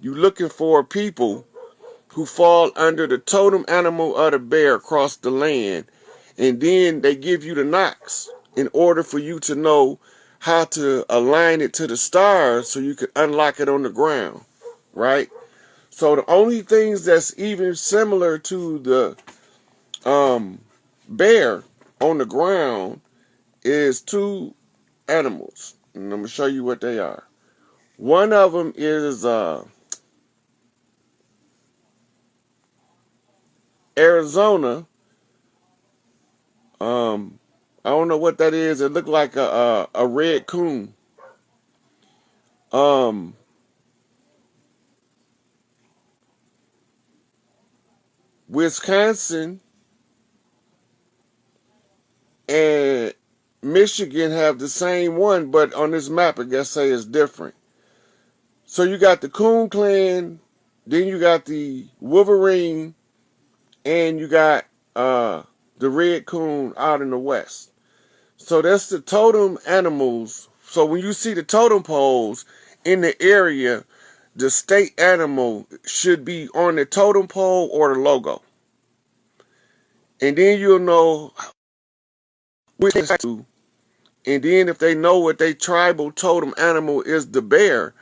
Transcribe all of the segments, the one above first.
You looking for people who fall under the totem animal of the bear across the land, and then they give you the knocks in order for you to know how to align it to the stars so you can unlock it on the ground, right? So the only things that's even similar to the bear on the ground is two animals, and I'm gonna show you what they are. One of them is Arizona. I don't know what that is. It looked like a red coon. Wisconsin and Michigan have the same one, but on this map, I guess say it's different. So you got the Coon Clan, then you got the Wolverine, and you got the Red Coon out in the west. So that's the totem animals. So when you see the totem poles in the area, the state animal should be on the totem pole or the logo. And then you'll know which to. And then if they know what their tribal totem animal is, the bear,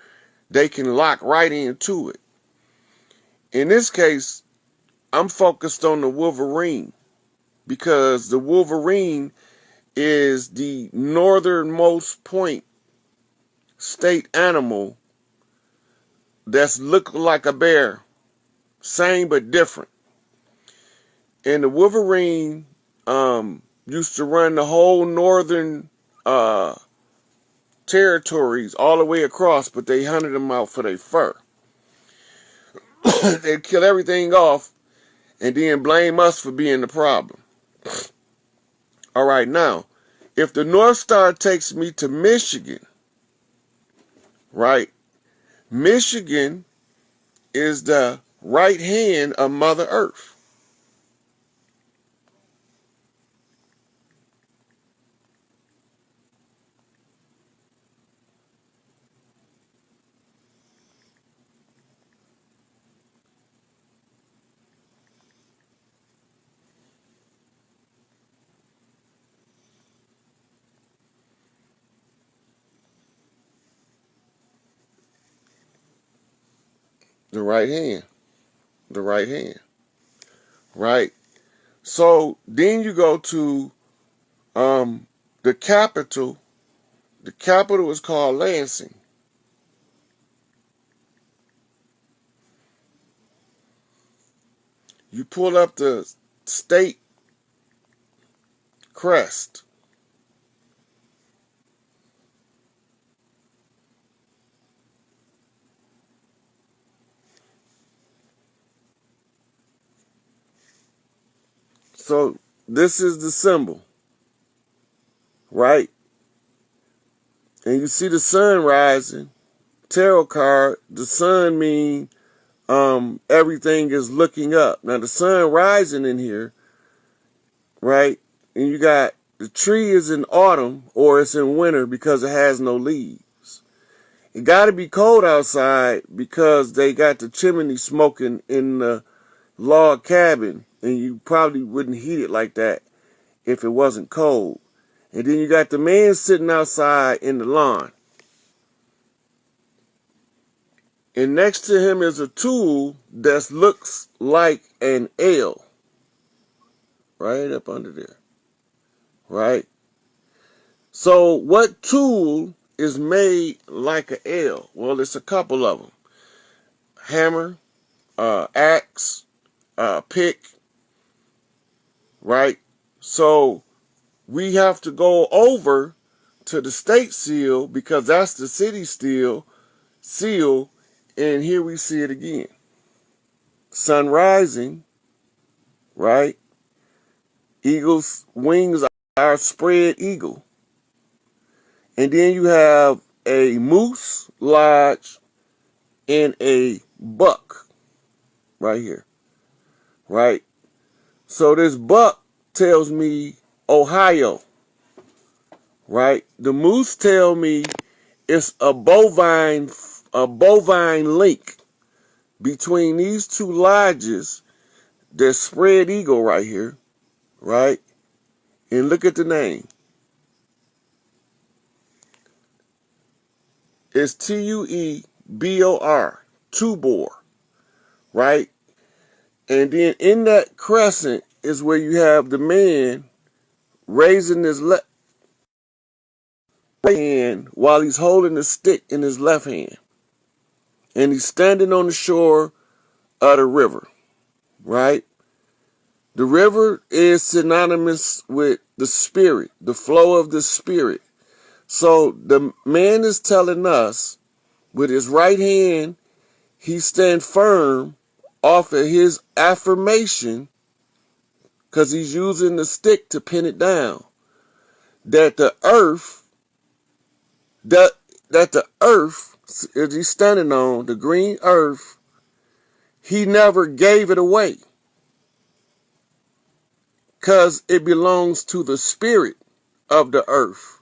they can lock right into it. In this case, I'm focused on the Wolverine because the Wolverine is the northernmost point state animal that's look like a bear, same but different. And the Wolverine used to run the whole northern territories all the way across, but they hunted them out for their fur. They'd kill everything off and then blame us for being the problem. All right, now, if the North Star takes me to Michigan, right, Michigan is the right hand of Mother Earth. The right hand. The right hand. Right? So then you go to the capital. The capital is called Lansing. You pull up the state crest. So this is the symbol, right? And you see the sun rising. Tarot card, the sun means everything is looking up. Now the sun rising in here, right? And you got the tree is in autumn or it's in winter because it has no leaves. It got to be cold outside because they got the chimney smoking in the log cabin, and you probably wouldn't heat it like that if it wasn't cold. And then you got the man sitting outside in the lawn. And next to him is a tool that looks like an L. Right up under there. Right? So what tool is made like an L? Well, it's a couple of them. Hammer, axe, pick. Right? So we have to go over to the state seal because that's the city seal, and here we see it again. Sun rising, right? Eagle's wings are spread eagle. And then you have a moose lodge and a buck right here, right? So this buck tells me Ohio, right? The moose tell me it's a bovine link. between these two lodges, there's spread eagle right here, right? And look at the name. It's Tuebor, Tudor, right? And then in that crescent is where you have the man raising his left hand while he's holding the stick in his left hand. And he's standing on the shore of the river, right? The river is synonymous with the spirit, the flow of the spirit. So the man is telling us with his right hand, he stand firm off of his affirmation because he's using the stick to pin it down. That the earth, that the earth, as he's standing on, the green earth, he never gave it away because it belongs to the spirit of the earth.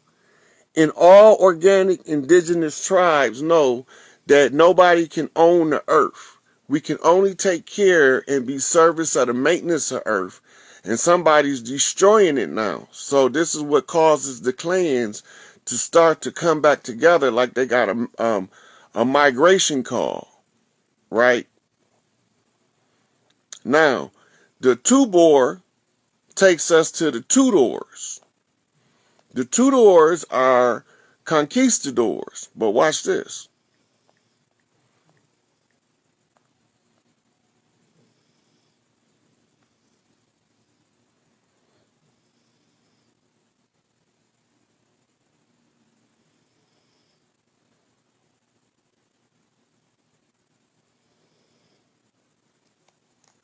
And all organic indigenous tribes know that nobody can own the earth. We can only take care and be service of the maintenance of earth. And somebody's destroying it now. So this is what causes the clans to start to come back together like they got a migration call, right? Now, the Tudor takes us to the Tudors. The Tudors are conquistadors, but watch this.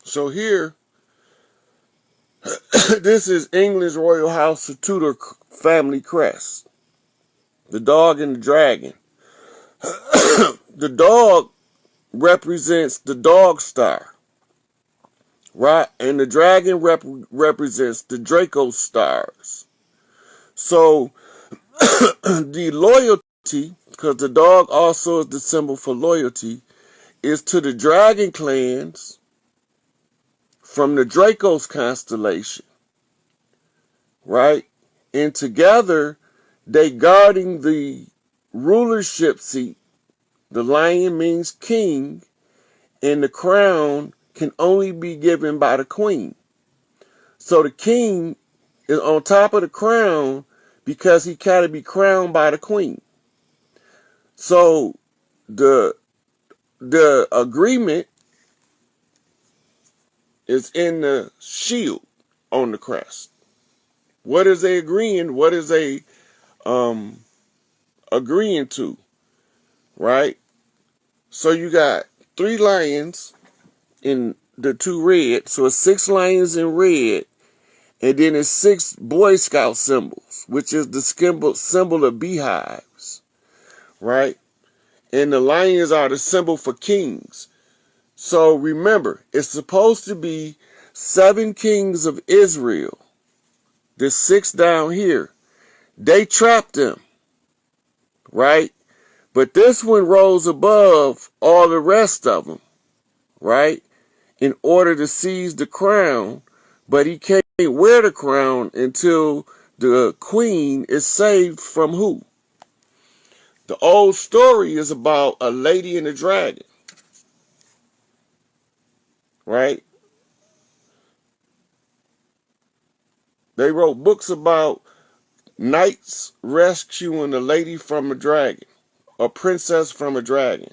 So here, this is England's Royal House of Tudor family crest. The dog and the dragon. The dog represents the dog star, right? And the dragon represents the Draco stars. So the loyalty, because the dog also is the symbol for loyalty, is to the dragon clans from the Draco's constellation, right? And together, they guarding the rulership seat. The lion means king, and the crown can only be given by the queen. So the king is on top of the crown because he got to be crowned by the queen. So the agreement is in the shield on the crest. What is they agreeing? What is they agreeing to? Right? So you got 3 lions in the 2 red. So it's 6 lions in red. And then it's 6 Boy Scout symbols, which is the symbol of beehives. Right? And the lions are the symbol for kings. So remember, it's supposed to be 7 kings of Israel. There's 6 down here. They trapped them. Right? But this one rose above all the rest of them, right? In order to seize the crown, but he can't wear the crown until the queen is saved from who? The old story is about a lady and a dragon, right? They wrote books about knights rescuing a lady from a dragon, a princess from a dragon.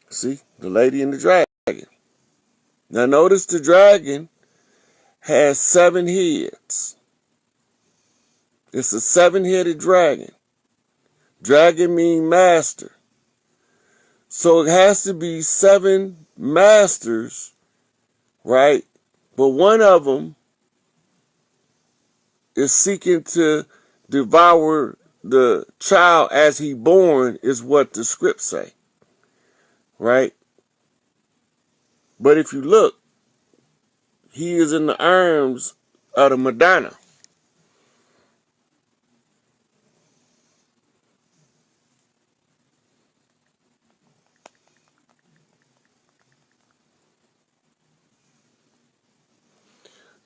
See, the lady and the dragon. Now notice the dragon has 7 heads. It's a 7-headed dragon. Dragon means master. So it has to be 7 masters, right? But one of them is seeking to devour the child as he born, is what the scripts say. right? But if you look, he is in the arms of the Madonna.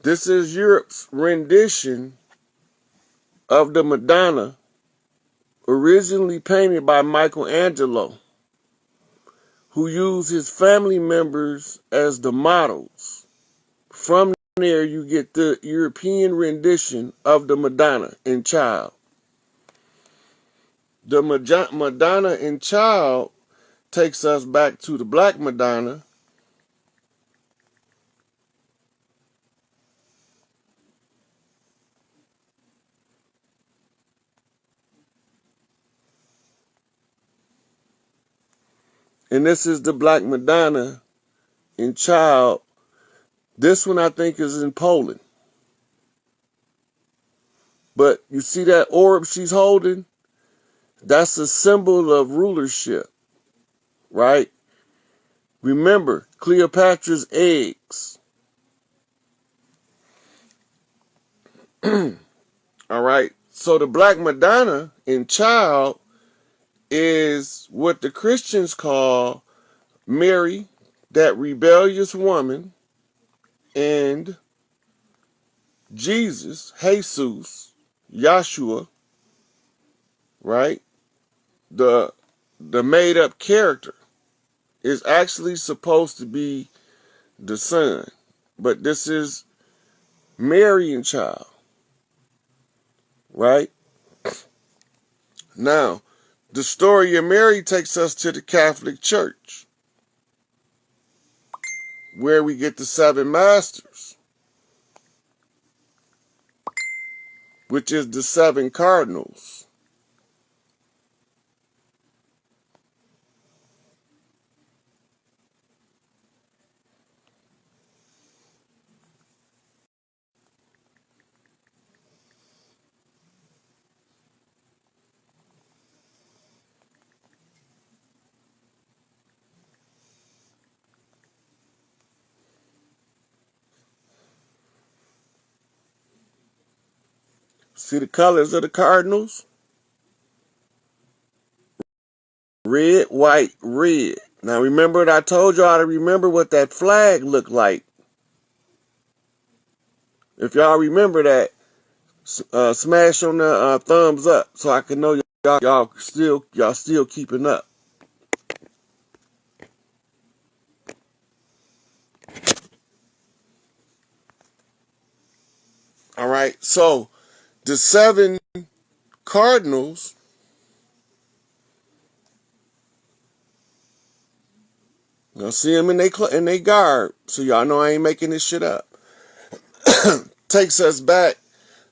This is Europe's rendition of the Madonna, originally painted by Michelangelo, who used his family members as the models. From there, you get the European rendition of the Madonna in Child. The Madonna in Child takes us back to the Black Madonna, and this is the Black Madonna in Child. This one I think is in Poland. But you see that orb she's holding? That's a symbol of rulership, right? Remember, Cleopatra's eggs. All right. So the Black Madonna in Child is what the Christians call Mary, that rebellious woman, and Jesus, Yahshua, right? The made up character is actually supposed to be the son. But this is Mary in Child, right? Now, the story of Mary takes us to the Catholic Church, where we get the 7 masters, which is the 7 cardinals. See the colors of the cardinals? Red, white, red. Now remember that I told y'all to remember what that flag looked like. If y'all remember that, smash on the thumbs up so I can know y'all still keeping up. All right. So the 7 cardinals, you'll see them in they garb, so y'all know I ain't making this shit up. Takes us back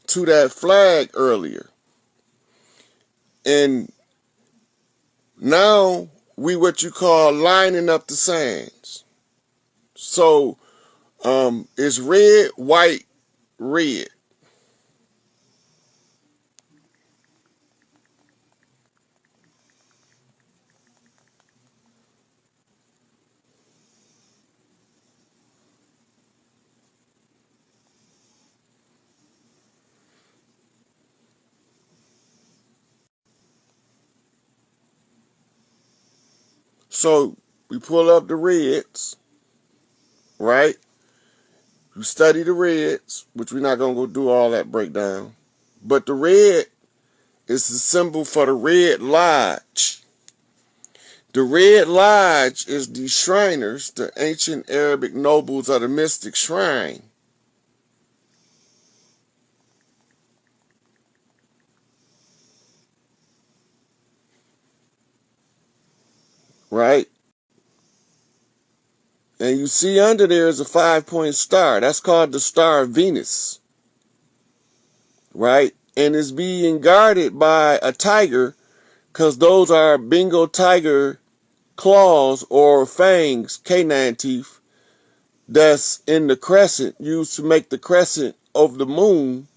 to that flag earlier. And now we what you call lining up the sands. So it's red, white, red. So we pull up the reds, right? We study the reds, which we're not going to go do all that breakdown. But the red is the symbol for the Red Lodge. The Red Lodge is the Shriners, the ancient Arabic nobles of the mystic shrine. Right? And you see under there is a 5-point star. That's called the Star of Venus. Right? And it's being guarded by a tiger, because those are Bengal tiger claws or fangs, canine teeth, that's in the crescent, used to make the crescent of the moon.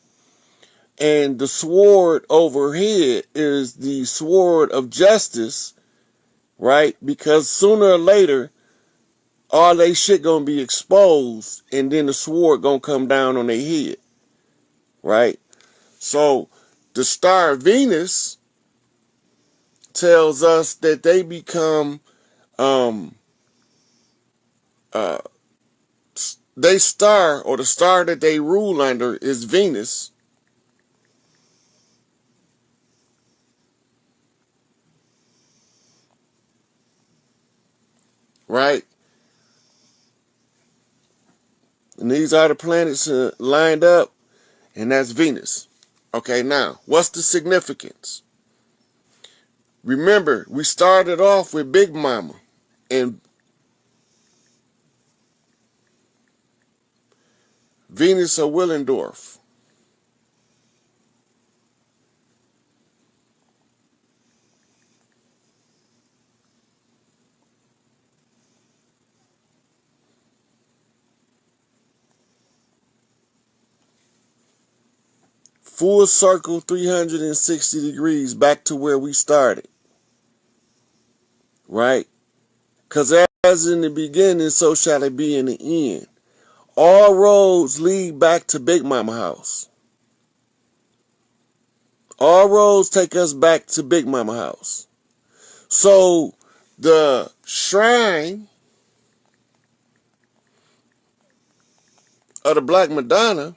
And the sword overhead is the sword of justice, right? Because sooner or later, all they shit gonna be exposed, and then the sword gonna come down on their head, right? So the star Venus tells us that they become they star, or the star that they rule under, is Venus. Right? And these are the planets lined up, and that's Venus. Okay, now, what's the significance? Remember, we started off with Big Mama and Venus of Willendorf. Full circle 360 degrees back to where we started. Right? Because as in the beginning, so shall it be in the end. All roads lead back to Big Mama house. All roads take us back to Big Mama house. So the shrine of the Black Madonna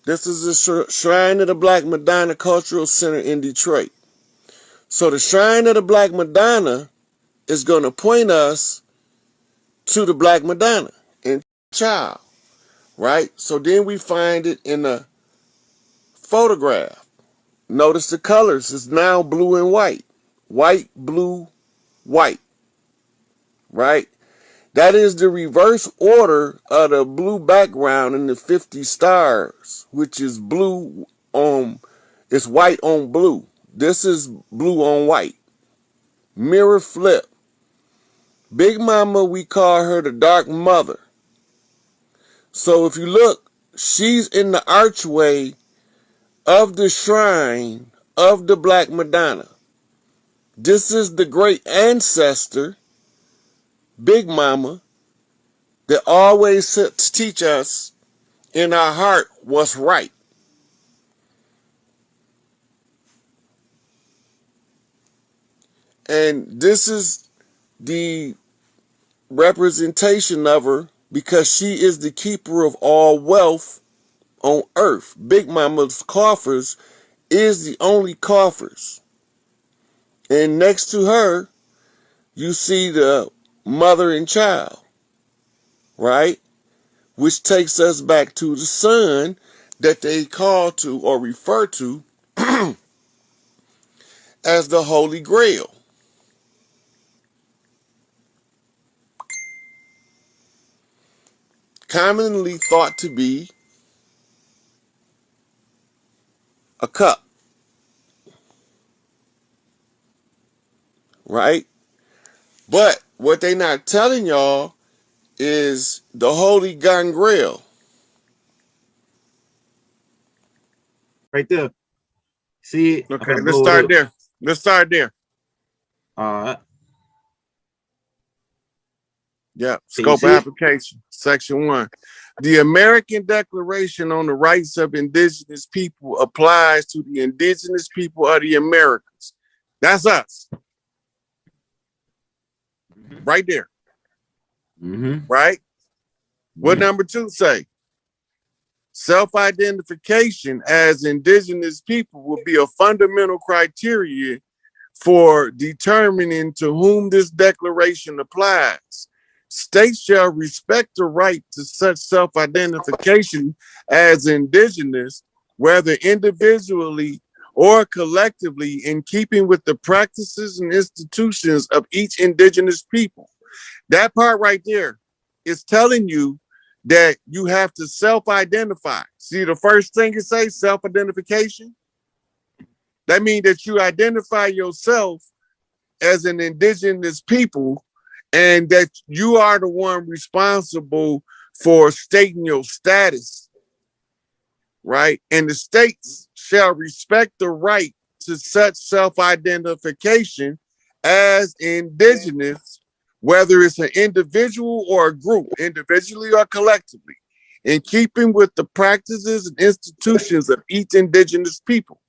this is the Shrine of the Black Madonna Cultural Center in Detroit. So the Shrine of the Black Madonna is going to point us to the Black Madonna and child, right? So then we find it in a photograph. Notice the colors is now blue and white. White, blue, white, right? That is the reverse order of the blue background in the 50 stars, which is blue on, it's white on blue. This is blue on white. Mirror flip. Big Mama, we call her the Dark Mother. So if you look, she's in the archway of the shrine of the Black Madonna. This is the great ancestor, Big Mama, that always teach us in our heart what's right. And this is the representation of her because she is the keeper of all wealth on earth. Big Mama's coffers is the only coffers. And next to her, you see the mother and child, right? Which takes us back to the sun that they call to or refer to as the Holy Grail. Commonly thought to be a cup, right? But what they not telling y'all is the Holy Gun Grail. Right there. See it? Okay, let's start there. Let's start there. All right. Yeah, scope of application, section 1. The American Declaration on the Rights of Indigenous People applies to the indigenous people of the Americas. That's us. Right there. Right? What number 2 say? Self-identification as indigenous people will be a fundamental criteria for determining to whom this declaration applies. States shall respect the right to such self-identification as indigenous, whether individually or collectively, in keeping with the practices and institutions of each indigenous people. That part right there is telling you that you have to self-identify. See, the first thing it says, self-identification. That means that you identify yourself as an indigenous people and that you are the one responsible for stating your status, right? And the states shall respect the right to such self-identification as indigenous, whether it's an individual or a group, individually or collectively, in keeping with the practices and institutions of each indigenous people.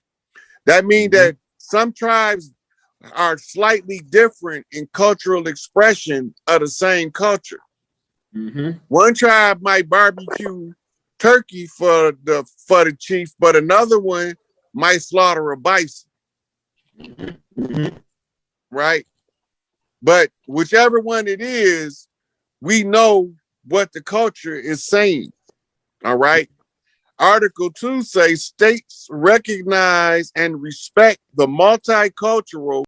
That means that some tribes are slightly different in cultural expression of the same culture. One tribe might barbecue turkey for the chief, but another one might slaughter a bison. Right? But whichever one it is, we know what the culture is saying. All right. Article 2 says states recognize and respect the multicultural